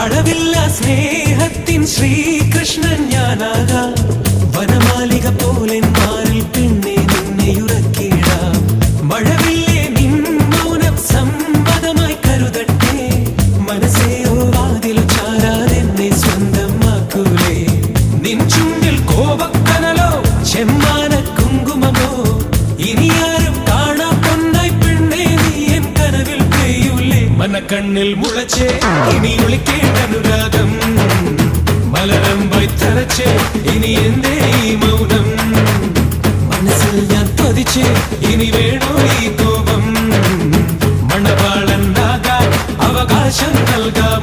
അളവില്ല സ്നേഹത്തിൻ ശ്രീകൃഷ്ണൻ ഞാനാകാം വനമാലിക പോലെ മാറിൽ പെണ്ണെ നിന്നെയുറക്കിടാം മഴവില്ലേ നിൻ മൗനം സമ്മതമായി കരുതട്ടെ മനസ്സേയോ വാതിൽ ചാരാതെന്നെ സ്വന്തമാക്കൂലേ നിൻ ചുണ്ടിൽ കോപക്കനലോ ചെമ്മാന കുങ്കുമമോ ഇനിയാരും കാണാ പൊന്നായി പെണ്ണെ നീ എൻ കനവിൽ പെയ്യൂലേ മനക്കണ്ണിൽ മുളച്ചേ ഇനി ഒളിക്കേണ്ട അനുരാഗം മലരമ്പായി തരച്ചേ ഇനി എന്തേ ഈ മൗനം മനസ്സിൽ ഞാൻ പതിച്ചേ ഇനി വേണോ ഈ കോപം മണവാളനാകാൻ അവകാശം നൽകാം